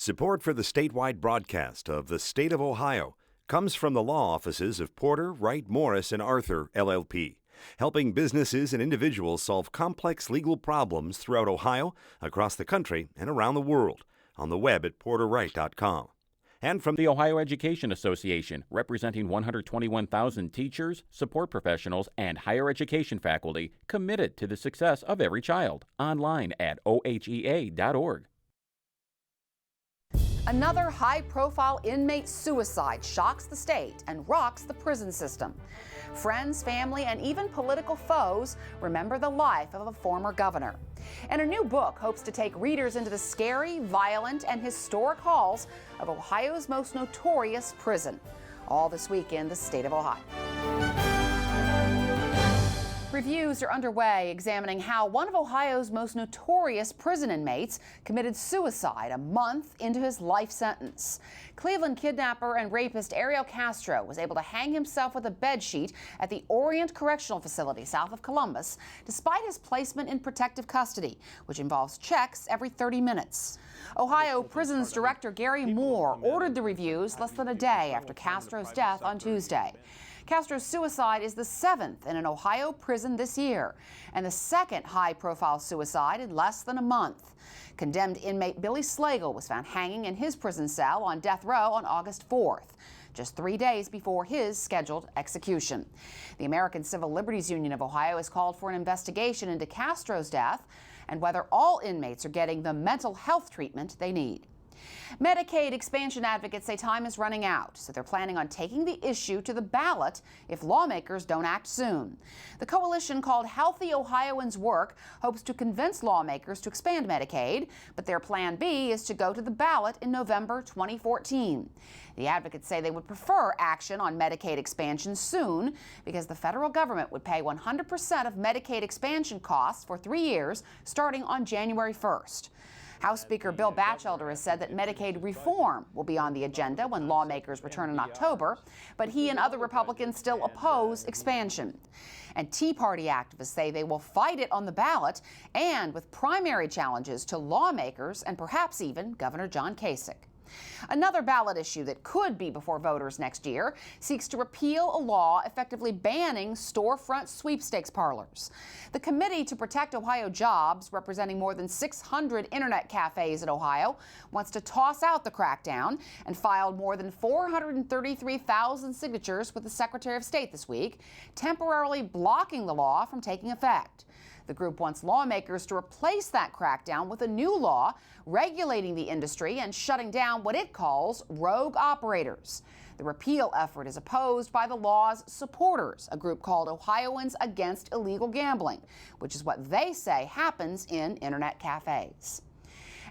Support for the statewide broadcast of the State of Ohio comes from the law offices of Porter, Wright, Morris, and Arthur, LLP, helping businesses and individuals solve complex legal problems throughout Ohio, across the country, and around the world, on the web at porterwright.com. And from the Ohio Education Association, representing 121,000 teachers, support professionals, and higher education faculty committed to the success of every child. Online at ohea.org. Another high-profile inmate suicide shocks the state and rocks the prison system. Friends, family, and even political foes remember the life of a former governor. And a new book hopes to take readers into the scary, violent, and historic halls of Ohio's most notorious prison. All this week in the state of Ohio. Reviews are underway examining how one of Ohio's most notorious prison inmates committed suicide a month into his life sentence. Cleveland kidnapper and rapist Ariel Castro was able to hang himself with a bedsheet at the Orient Correctional Facility south of Columbus, despite his placement in protective custody, which involves checks every 30 minutes. Ohio Prisons Director Gary Moore ordered the reviews less than a day after Castro's death on Tuesday. Castro's suicide is the 7th in an Ohio prison this year, and the second high-profile suicide in less than a month. Condemned inmate Billy Slagle was found hanging in his prison cell on death row on August 4th, just 3 days before his scheduled execution. The American Civil Liberties Union of Ohio has called for an investigation into Castro's death and whether all inmates are getting the mental health treatment they need. Medicaid expansion advocates say time is running out, so they're planning on taking the issue to the ballot if lawmakers don't act soon. The coalition called Healthy Ohioans Work hopes to convince lawmakers to expand Medicaid, but their plan B is to go to the ballot in November 2014. The advocates say they would prefer action on Medicaid expansion soon because the federal government would pay 100% of Medicaid expansion costs for 3 years starting on January 1st. House Speaker Bill Batchelder has said that Medicaid reform will be on the agenda when lawmakers return in October, but he and other Republicans still oppose expansion. And Tea Party activists say they will fight it on the ballot and with primary challenges to lawmakers and perhaps even Governor John Kasich. Another ballot issue that could be before voters next year seeks to repeal a law effectively banning storefront sweepstakes parlors. The Committee to Protect Ohio Jobs, representing more than 600 internet cafes in Ohio, wants to toss out the crackdown and filed more than 433,000 signatures with the Secretary of State this week, temporarily blocking the law from taking effect. The group wants lawmakers to replace that crackdown with a new law regulating the industry and shutting down what it calls rogue operators. The repeal effort is opposed by the law's supporters, a group called Ohioans Against Illegal Gambling, which is what they say happens in internet cafes.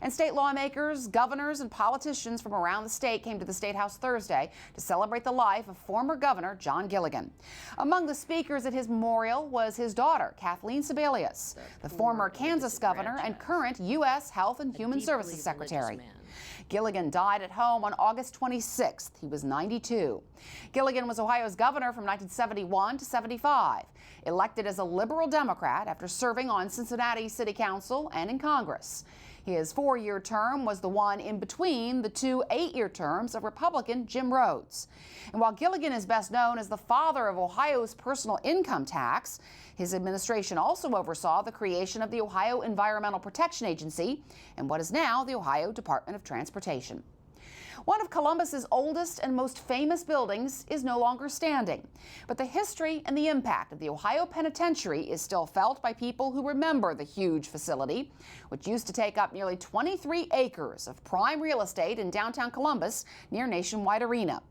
And state lawmakers, governors, and politicians from around the state came to the State House Thursday to celebrate the life of former Governor John Gilligan. Among the speakers at his memorial was his daughter, Kathleen Sebelius, the former Kansas governor and current U.S. Health and Human Services Secretary. Gilligan died at home on August 26th. He was 92. Gilligan was Ohio's governor from 1971 to 75, elected as a liberal Democrat after serving on Cincinnati City Council and in Congress. His 4-year term was the one in between the 2 8-year terms of Republican Jim Rhodes. And while Gilligan is best known as the father of Ohio's personal income tax, his administration also oversaw the creation of the Ohio Environmental Protection Agency and what is now the Ohio Department of Transportation. One of Columbus's oldest and most famous buildings is no longer standing, but the history and the impact of the Ohio Penitentiary is still felt by people who remember the huge facility, which used to take up nearly 23 acres of prime real estate in downtown Columbus near Nationwide Arena.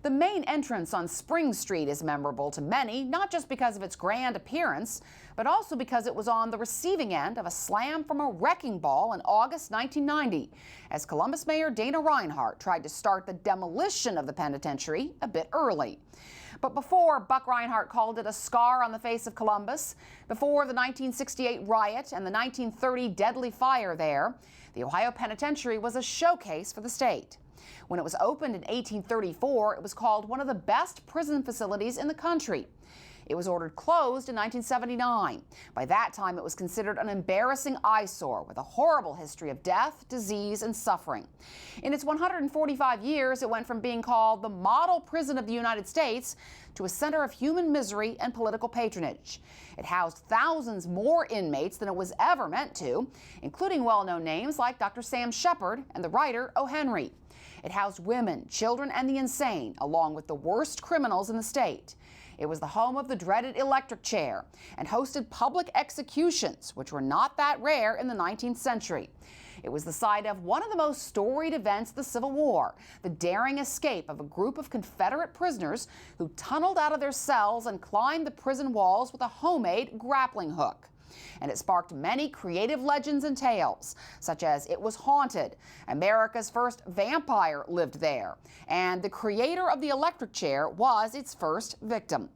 The main entrance on Spring Street is memorable to many, not just because of its grand appearance, but also because it was on the receiving end of a slam from a wrecking ball in August 1990, as Columbus Mayor Dana Reinhardt tried to start the demolition of the penitentiary a bit early. But before Buck Reinhardt called it a scar on the face of Columbus, before the 1968 riot and the 1930 deadly fire there, the Ohio Penitentiary was a showcase for the state. When it was opened in 1834, it was called one of the best prison facilities in the country. It was ordered closed in 1979. By that time, it was considered an embarrassing eyesore with a horrible history of death, disease, and suffering. In its 145 years, it went from being called the model prison of the United States to a center of human misery and political patronage. It housed thousands more inmates than it was ever meant to, including well-known names like Dr. Sam Shepard and the writer O. Henry. It housed women, children, and the insane, along with the worst criminals in the state. It was the home of the dreaded electric chair and hosted public executions, which were not that rare in the 19th century. It was the site of one of the most storied events of the Civil War, the daring escape of a group of Confederate prisoners who tunneled out of their cells and climbed the prison walls with a homemade grappling hook. And it sparked many creative legends and tales, such as it was haunted, America's first vampire lived there, and the creator of the electric chair was its first victim.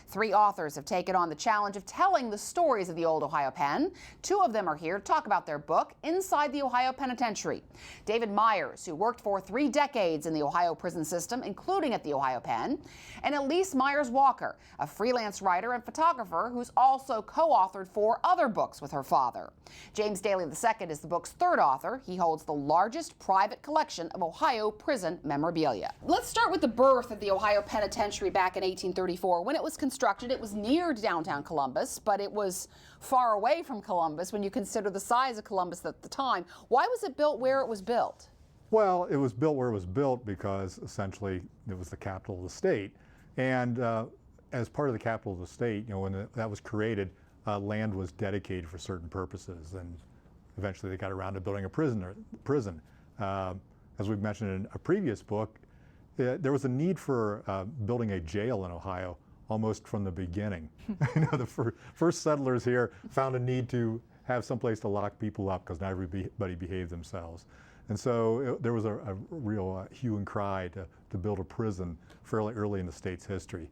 3 authors have taken on the challenge of telling the stories of the old Ohio Pen. 2 of them are here to talk about their book, Inside the Ohio Penitentiary. David Myers, who worked for 3 decades in the Ohio prison system, including at the Ohio Pen, and Elise Myers-Walker, a freelance writer and photographer who's also co-authored 4 other books with her father. James Daly II is the book's 3rd author. He holds the largest private collection of Ohio prison memorabilia. Let's start with the birth of the Ohio Penitentiary back in 1834. When it was constructed, it was near downtown Columbus, but it was far away from Columbus when you consider the size of Columbus at the time. Why was it built where it was built? Well, it was built where it was built because essentially it was the capital of the state. And as part of the capital of the state, when that was created, land was dedicated for certain purposes. And eventually they got around to building a prison. As we've mentioned in a previous book, there was a need for building a jail in Ohio almost from the beginning. The first settlers here found a need to have someplace to lock people up because not everybody behaved themselves. And so there was a real hue and cry to build a prison fairly early in the state's history.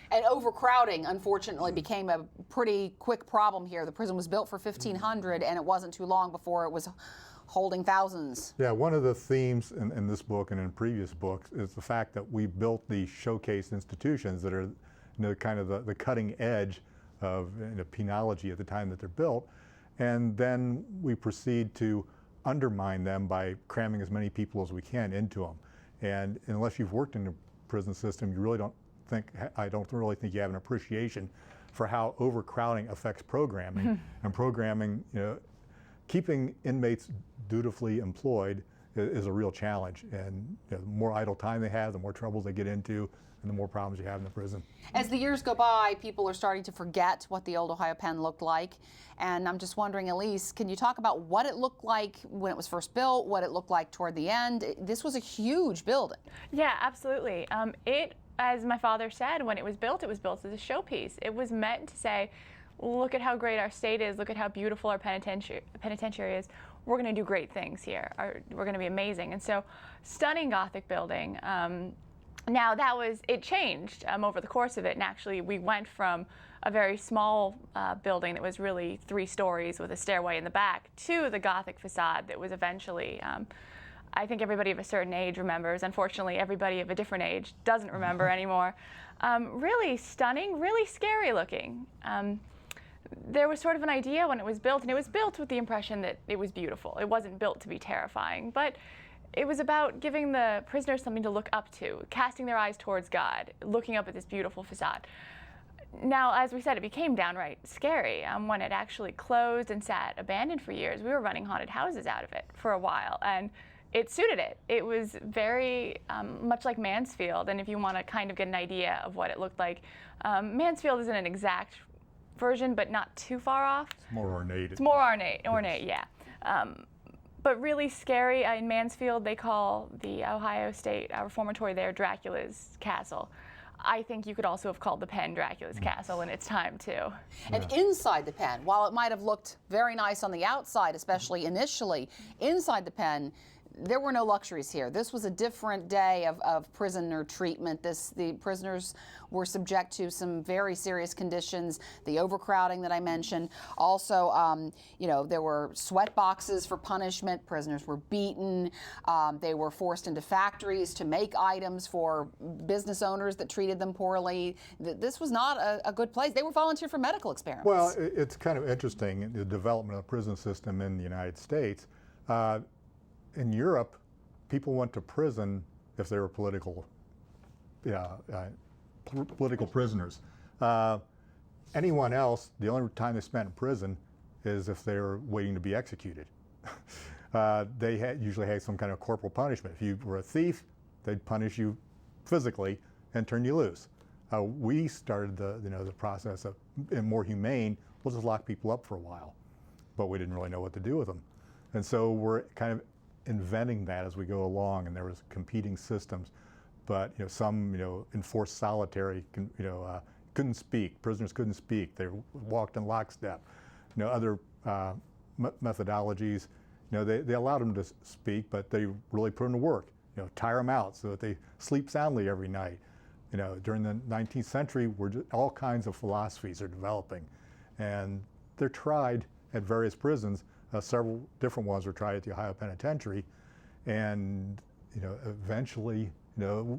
And overcrowding, unfortunately, became a pretty quick problem here. The prison was built for 1500, and it wasn't too long before it was holding thousands. Yeah, one of the themes in this book and in previous books is the fact that we built these showcase institutions that are kind of the cutting edge of penology at the time that they're built, and then we proceed to undermine them by cramming as many people as we can into them. And unless you've worked in the prison system, I don't really think you have an appreciation for how overcrowding affects programming. And programming, keeping inmates dutifully employed is a real challenge. And the more idle time they have, the more troubles they get into, and the more problems you have in the prison. As the years go by, people are starting to forget what the old Ohio Pen looked like. And I'm just wondering, Elise, can you talk about what it looked like when it was first built, what it looked like toward the end? This was a huge building. Yeah, absolutely. As my father said, when it was built as a showpiece. It was meant to say, look at how great our state is, look at how beautiful our penitentiary is. We're going to do great things here. We're going to be amazing. And so, stunning Gothic building. Now it changed over the course of it, and actually we went from a very small building that was really 3 stories with a stairway in the back to the Gothic facade that was eventually, I think everybody of a certain age remembers. Unfortunately, everybody of a different age doesn't remember anymore. Really stunning, really scary looking. There was sort of an idea when it was built, and it was built with the impression that it was beautiful. It wasn't built to be terrifying, but it was about giving the prisoners something to look up to, casting their eyes towards God, looking up at this beautiful facade. Now, as we said, it became downright scary. When it actually closed and sat abandoned for years, we were running haunted houses out of it for a while, and it suited it. It was very much like Mansfield, and if you want to kind of get an idea of what it looked like, Mansfield isn't an exact version, but not too far off. It's more ornate. It's more ornate, yeah. But really scary. In Mansfield, they call the Ohio State Reformatory there Dracula's Castle. I think you could also have called the Pen Dracula's Castle in its time, too. And inside the pen, while it might have looked very nice on the outside, especially initially, inside the pen, there were no luxuries here. This was a different day of prisoner treatment. The prisoners were subject to some very serious conditions, the overcrowding that I mentioned. Also, there were sweat boxes for punishment. Prisoners were beaten. They were forced into factories to make items for business owners that treated them poorly. This was not a good place. They were volunteered for medical experiments. Well, it's kind of interesting, the development of the prison system in the United States. In Europe, people went to prison if they were political prisoners. Anyone else, the only time they spent in prison is if they were waiting to be executed. They usually had some kind of corporal punishment. If you were a thief, they'd punish you physically and turn you loose. We started the process of more humane. We'll just lock people up for a while, but we didn't really know what to do with them, and so we're kind of inventing that as we go along. And there was competing systems, but some enforced solitary. Couldn't speak. Prisoners couldn't speak. They walked in lockstep. Other methodologies. They allowed them to speak, but they really put them to work. Tire them out so that they sleep soundly every night. During the 19th century, all kinds of philosophies are developing, and they're tried at various prisons. Several different ones were tried at the Ohio Penitentiary, and eventually,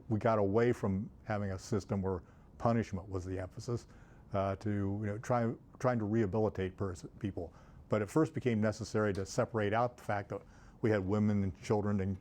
we got away from having a system where punishment was the emphasis to trying to rehabilitate people. But it first became necessary to separate out the fact that we had women and children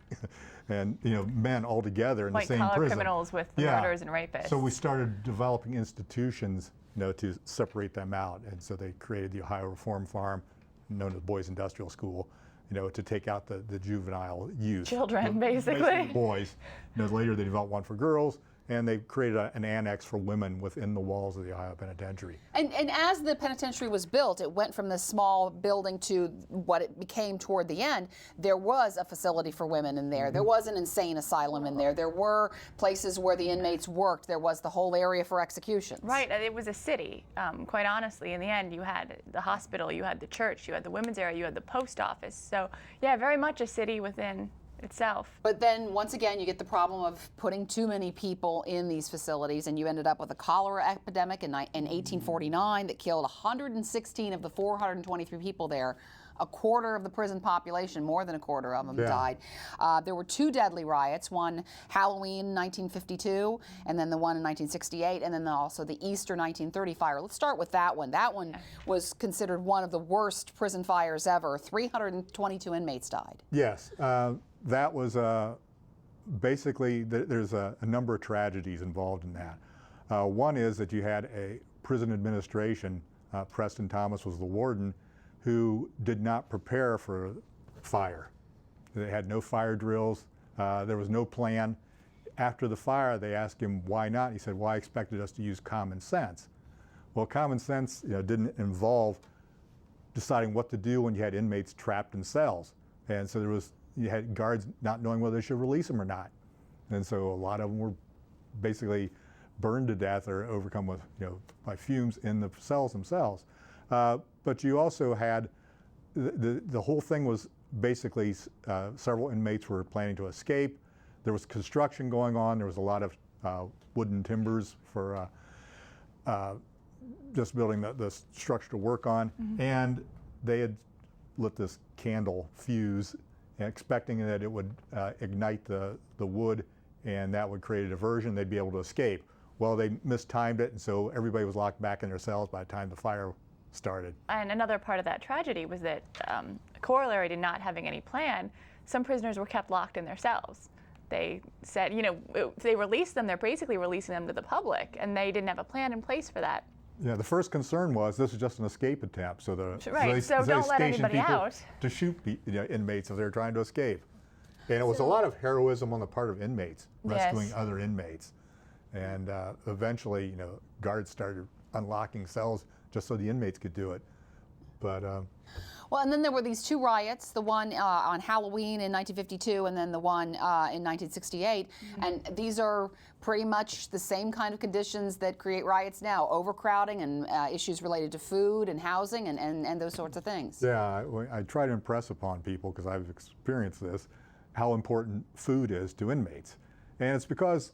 and men all together in the same prison. White-collar criminals with murderers and rapists. So we started developing institutions, to separate them out, and so they created the Ohio Reform Farm, known as Boys Industrial School, to take out the juvenile youth. Children, basically. Boys. Later they developed one for girls, and they created an annex for women within the walls of the Ohio Penitentiary. And as the penitentiary was built, it went from this small building to what it became toward the end. There was a facility for women in there. There was an insane asylum in there. There were places where the inmates worked. There was the whole area for executions. Right. It was a city, quite honestly. In the end, you had the hospital, you had the church, you had the women's area, you had the post office. So, yeah, very much a city within itself. But then once again you get the problem of putting too many people in these facilities, and you ended up with a cholera epidemic in 1849 that killed 116 of the 423 people there. A quarter of the prison population, more than a quarter of them, died. There were two deadly riots, one Halloween 1952, and then the one in 1968, and then also the Easter 1930 fire. Let's start with that one. That one was considered one of the worst prison fires ever. 322 inmates died. Yes, that was basically, there's a number of tragedies involved in that. One is that you had a prison administration, Preston Thomas was the warden, who did not prepare for fire. They had no fire drills. There was no plan. After the fire, they asked him why not. He said, well, I expected us to use common sense. Well, common sense didn't involve deciding what to do when you had inmates trapped in cells. And so you had guards not knowing whether they should release them or not. And so a lot of them were basically burned to death or overcome with, by fumes in the cells themselves. But you also had, the whole thing was basically several inmates were planning to escape. There was construction going on. There was a lot of wooden timbers for just building the structure to work on. Mm-hmm. And they had lit this candle fuse, expecting that it would ignite the wood, and that would create a diversion. They'd be able to escape. Well, they mistimed it, and so everybody was locked back in their cells by the time the fire started. And another part of that tragedy was that, corollary to not having any plan, some prisoners were kept locked in their cells. They said, if they release them, they're basically releasing them to the public, and they didn't have a plan in place for that. Yeah, the first concern was this is just an escape attempt, so so don't let anybody out to shoot inmates if they're trying to escape. And it was a lot of heroism on the part of inmates, rescuing other inmates. And eventually, guards started unlocking cells just so the inmates could do it. But well, and then there were these two riots, the one on Halloween in 1952 and then the one in 1968. Mm-hmm. And these are pretty much the same kind of conditions that create riots now, overcrowding and issues related to food and housing and those sorts of things. Yeah, I try to impress upon people, because I've experienced this, how important food is to inmates. And it's because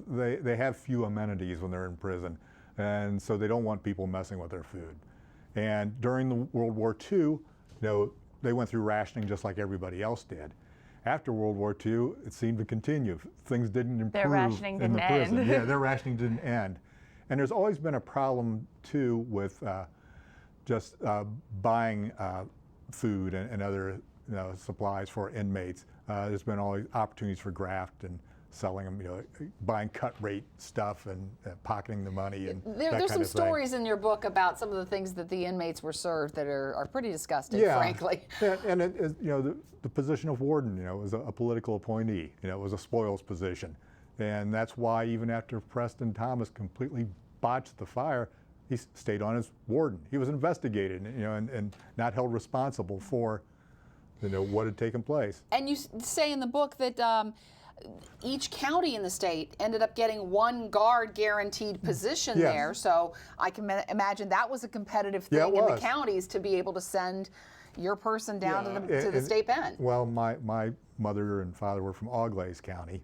they have few amenities when they're in prison, and so they don't want people messing with their food. And during the World War II, they went through rationing just like everybody else did. After World War II, it seemed to continue. Things didn't improve their rationing in the didn't prison. end. Yeah, their rationing didn't end. And there's always been a problem too with just buying food and other supplies for inmates. There's been always opportunities for graft and selling them, buying cut rate stuff and pocketing the money and there's some stories in your book about some of the things that the inmates were served that are pretty disgusting, frankly. And it is, the position of warden, was a political appointee. It was a spoils position, and that's why even after Preston Thomas completely botched the fire, he stayed on as warden. He was investigated, and not held responsible for, what had taken place. And you say in the book that each county in the state ended up getting one guard guaranteed position there. So I can imagine that was a competitive thing in the counties to be able to send your person down to the state pen. Well, my mother and father were from Auglaize County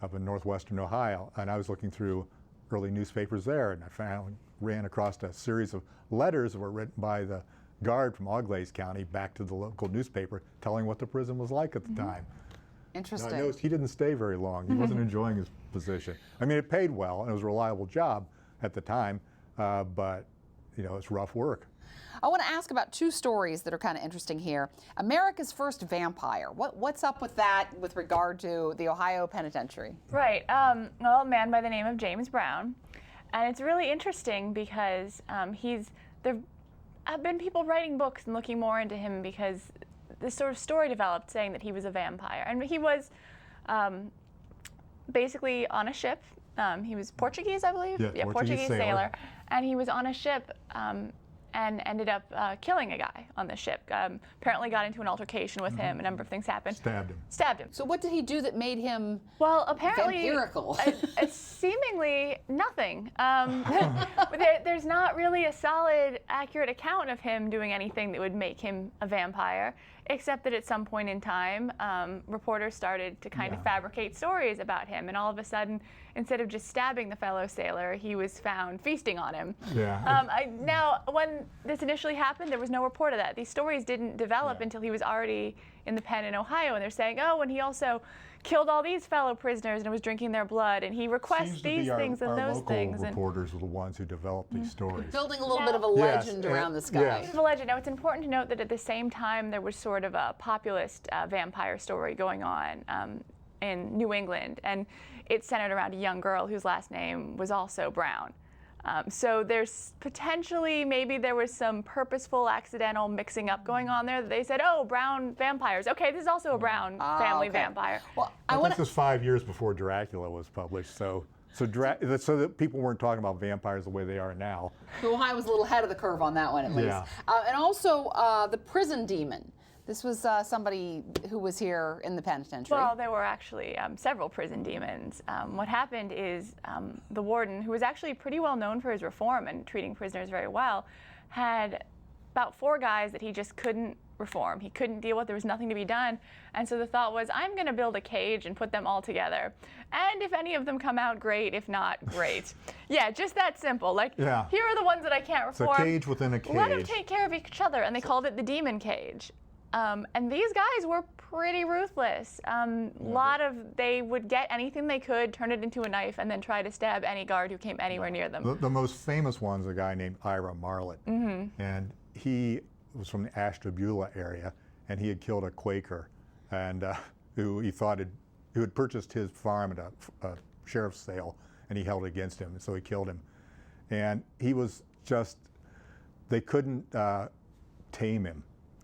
up in northwestern Ohio, and I was looking through early newspapers there, and I ran across a series of letters that were written by the guard from Auglaize County back to the local newspaper telling what the prison was like at the time. Interesting. Now, I noticed he didn't stay very long. He wasn't enjoying his position. I mean, it paid well, and it was a reliable job at the time, but, it's rough work. I want to ask about two stories that are kind of interesting here. America's First Vampire. What's up with that with regard to the Ohio Penitentiary? Right. Well, a man by the name of James Brown. And it's really interesting because there have been people writing books and looking more into him because this sort of story developed saying that he was a vampire. And he was basically on a ship. He was Portuguese, I believe? Yeah, Portuguese sailor. And he was on a ship and ended up killing a guy on the ship. Apparently got into an altercation with him. A number of things happened. Stabbed him. So what did he do that made him apparently vampirical? Seemingly nothing. There's not really a solid, accurate account of him doing anything that would make him a vampire, except that at some point in time, reporters started to kind of fabricate stories about him, and all of a sudden, instead of just stabbing the fellow sailor, he was found feasting on him. Now, when this initially happened, there was no report of that. These stories didn't develop until he was already in the pen in Ohio, and they're saying, and he also killed all these fellow prisoners and was drinking their blood, and he requests these things and those things. Our local reporters were the ones who developed these stories. Building a little bit of a legend around this guy. It's a legend. Now, it's important to note that at the same time, there was sort of a populist vampire story going on in New England, and it centered around a young girl whose last name was also Brown. So there's potentially, maybe there was some purposeful, accidental mixing up going on there. That they said, Brown vampires. Okay, this is also a Brown family vampire. Well, this was 5 years before Dracula was published, so that people weren't talking about vampires the way they are now. So Ohio was a little ahead of the curve on that one, at least. And also the prison demon. This was somebody who was here in the penitentiary. Well, there were actually several prison demons. What happened is the warden, who was actually pretty well known for his reform and treating prisoners very well, had about 4 guys that he just couldn't reform. He couldn't deal with. There was nothing to be done. And so the thought was, I'm going to build a cage and put them all together. And if any of them come out, great. If not, great. Just that simple. Here are the ones that I can't reform. It's a cage within a cage. Let them take care of each other. And they called it the demon cage. And these guys were pretty ruthless. They would get anything they could, turn it into a knife, and then try to stab any guard who came anywhere near them. The most famous one's a guy named Ira Marlett. And he was from the Ashtabula area, and he had killed a Quaker, and who had purchased his farm at a sheriff's sale, and he held it against him, and so he killed him. And he was they couldn't tame him.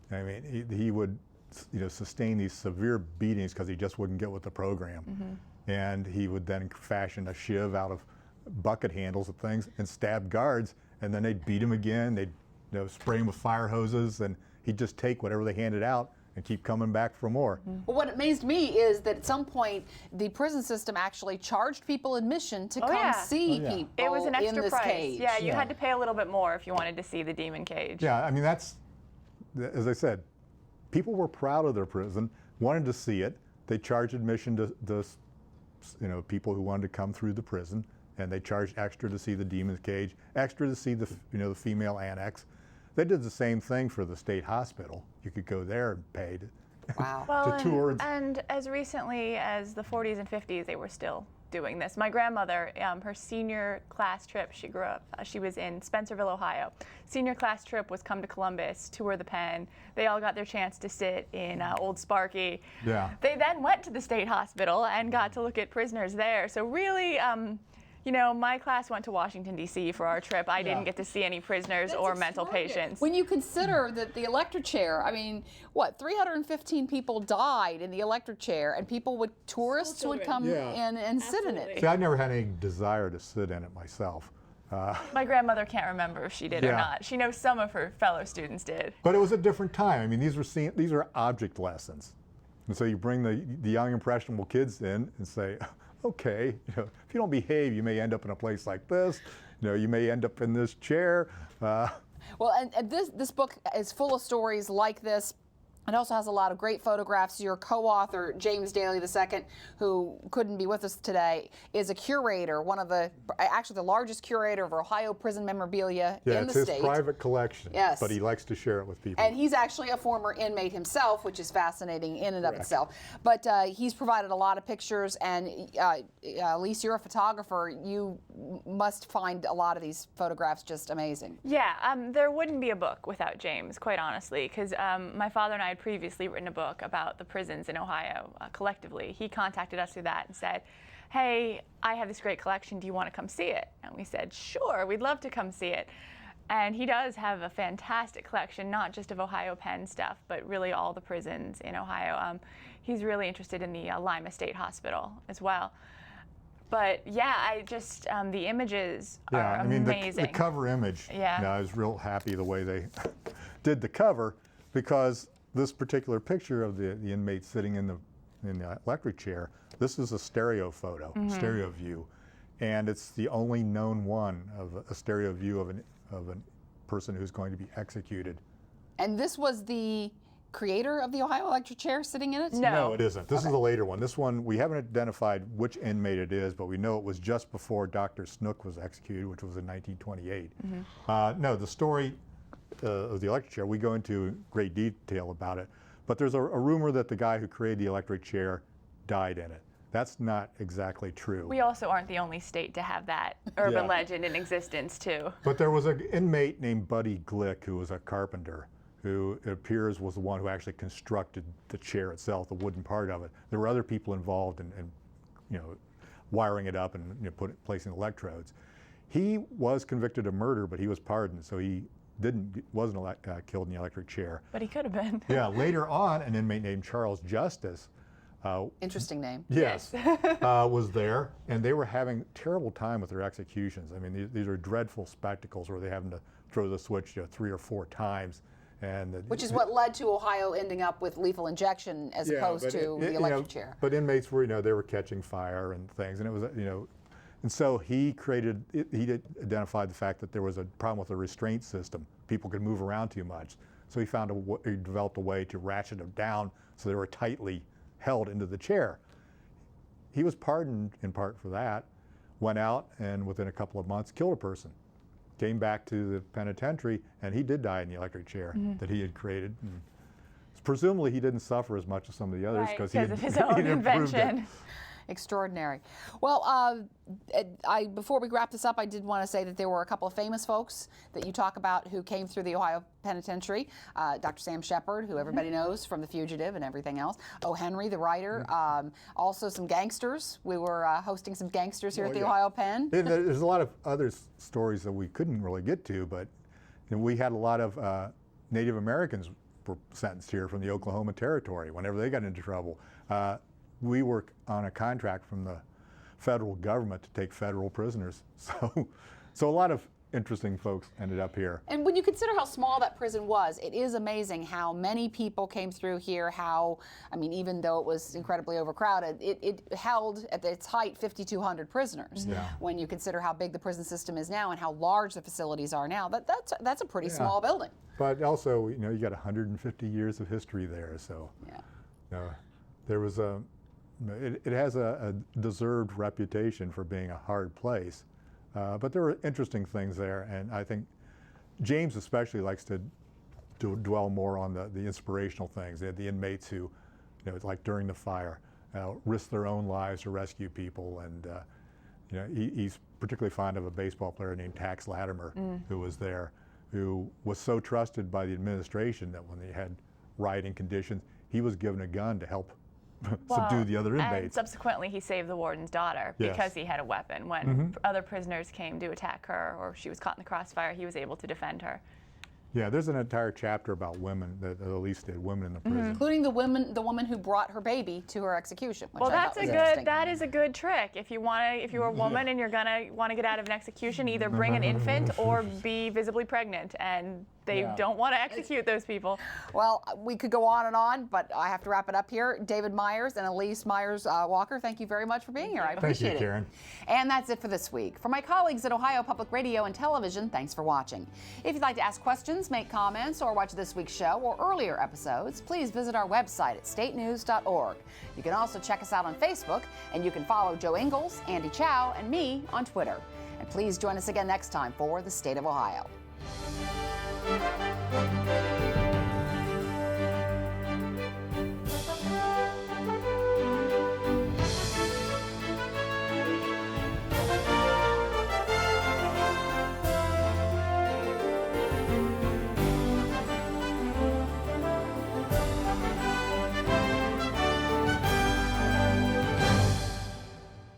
I mean, he would, sustain these severe beatings because he just wouldn't get with the program. And he would then fashion a shiv out of bucket handles and things and stab guards, and then they'd beat him again. They'd spray him with fire hoses, and he'd just take whatever they handed out and keep coming back for more. Well, what amazed me is that at some point the prison system actually charged people admission to come see people. It was an extra in this price. cage. You had to pay a little bit more if you wanted to see the demon cage. I mean, that's, as I said, people were proud of their prison, wanted to see it. they charged admission to people who wanted to come through the prison, and they charged extra to see the demon's cage, extra to see the the female annex. They did the same thing for the state hospital. You could go there and pay to tour. And as recently as the 40s and 50s, they were still doing this. My grandmother, her senior class trip, she grew up, she was in Spencerville, Ohio. Senior class trip was come to Columbus, tour the pen. They all got their chance to sit in Old Sparky. Yeah. They then went to the state hospital and got to look at prisoners there. So really, my class went to Washington, D.C. for our trip. I didn't get to see any prisoners or mental patients. When you consider that the electric chair, 315 people died in the electric chair, and tourists would come in and sit in it. See, I never had any desire to sit in it myself. My grandmother can't remember if she did or not. She knows some of her fellow students did. But it was a different time. These are object lessons. And so you bring the young, impressionable kids in and say, okay, if you don't behave, you may end up in a place like this. You may end up in this chair. Well, and this book is full of stories like this. It also has a lot of great photographs. Your co-author, James Daly II, who couldn't be with us today, is a curator, actually the largest curator of Ohio prison memorabilia in the state. Yeah, it's his private collection, but he likes to share it with people. And he's actually a former inmate himself, which is fascinating in and of itself. But he's provided a lot of pictures, and Elise, you're a photographer. You must find a lot of these photographs just amazing. Yeah, there wouldn't be a book without James, quite honestly, because my father and I had previously written a book about the prisons in Ohio collectively. He contacted us through that and said, hey, I have this great collection, do you want to come see it? And we said, sure, we'd love to come see it. And he does have a fantastic collection, not just of Ohio Penn stuff, but really all the prisons in Ohio. He's really interested in the Lima State Hospital as well. But yeah, the images are amazing. The cover image, I was real happy the way they did the cover, because this particular picture of the inmate sitting in the electric chair, this is a stereo photo, stereo view, and it's the only known one of a stereo view of a person who's going to be executed. And this was the creator of the Ohio electric chair sitting in it? No, it isn't. This is a later one. This one, we haven't identified which inmate it is, but we know it was just before Dr. Snook was executed, which was in 1928. No, the story of the electric chair, we go into great detail about it, but there's a rumor that the guy who created the electric chair died in it. That's not exactly true. We also aren't the only state to have that urban legend in existence, too. But there was an inmate named Buddy Glick, who was a carpenter, who it appears was the one who actually constructed the chair itself, the wooden part of it. There were other people involved in wiring it up and placing electrodes. He was convicted of murder, but he was pardoned, so he wasn't killed in the electric chair. But he could have been. Yeah, later on, an inmate named Charles Justice. Interesting name. Yes, was there, and they were having a terrible time with their executions. These are dreadful spectacles where they're having to throw the switch 3 or 4 times. Which is what led to Ohio ending up with lethal injection as opposed to the electric chair. But inmates were, they were catching fire and things, and it was, and so he identified the fact that there was a problem with the restraint system. People could move around too much. So he developed a way to ratchet them down so they were tightly held into the chair. He was pardoned in part for that, went out, and within a couple of months killed a person. Came back to the penitentiary, and he did die in the electric chair that he had created. And presumably he didn't suffer as much as some of the others because of his own invention. Extraordinary. Well, before we wrap this up, I did want to say that there were a couple of famous folks that you talk about who came through the Ohio Penitentiary. Dr. Sam Shepard, who everybody knows from The Fugitive and everything else. O. Henry, the writer. Also some gangsters. We were hosting some gangsters here at the Ohio Penn. And there's a lot of other stories that we couldn't really get to, but we had a lot of Native Americans were sentenced here from the Oklahoma Territory whenever they got into trouble. We were on a contract from the federal government to take federal prisoners. So a lot of interesting folks ended up here. And when you consider how small that prison was, it is amazing how many people came through here, even though it was incredibly overcrowded, it held at its height 5,200 prisoners. Yeah. When you consider how big the prison system is now and how large the facilities are now, that's a pretty small building. But also, you got 150 years of history there, so there was It has a deserved reputation for being a hard place, but there are interesting things there, and I think James especially likes to dwell more on the inspirational things. The inmates who, like during the fire, risk their own lives to rescue people, and he's particularly fond of a baseball player named Tax Latimer, who was there, who was so trusted by the administration that when they had rioting conditions, he was given a gun to help subdue the other inmates. And subsequently, he saved the warden's daughter because he had a weapon. When other prisoners came to attack her or she was caught in the crossfire, he was able to defend her. Yeah, there's an entire chapter about women, that at least did women in the prison. Including the woman who brought her baby to her execution. Which Well, I thought was interesting. that is a good trick. If you're a woman and you're gonna want to get out of an execution, either bring an infant or be visibly pregnant, and they don't want to execute those people. Well, we could go on, but I have to wrap it up here. David Myers and Elise Myers-Walker, thank you very much for being here. I appreciate it. Thank you, Karen. And that's it for this week. For my colleagues at Ohio Public Radio and Television, thanks for watching. If you'd like to ask questions, make comments, or watch this week's show or earlier episodes, please visit our website at statenews.org. You can also check us out on Facebook, and you can follow Joe Ingles, Andy Chow, and me on Twitter. And please join us again next time for The State of Ohio.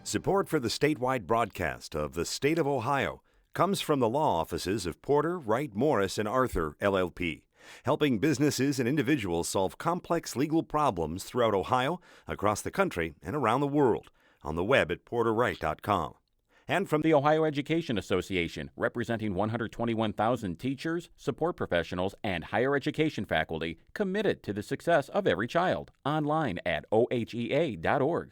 Support for the statewide broadcast of The State of Ohio comes from the law offices of Porter, Wright, Morris, and Arthur, LLP, helping businesses and individuals solve complex legal problems throughout Ohio, across the country, and around the world, on the web at porterwright.com. And from the Ohio Education Association, representing 121,000 teachers, support professionals, and higher education faculty committed to the success of every child, online at ohea.org.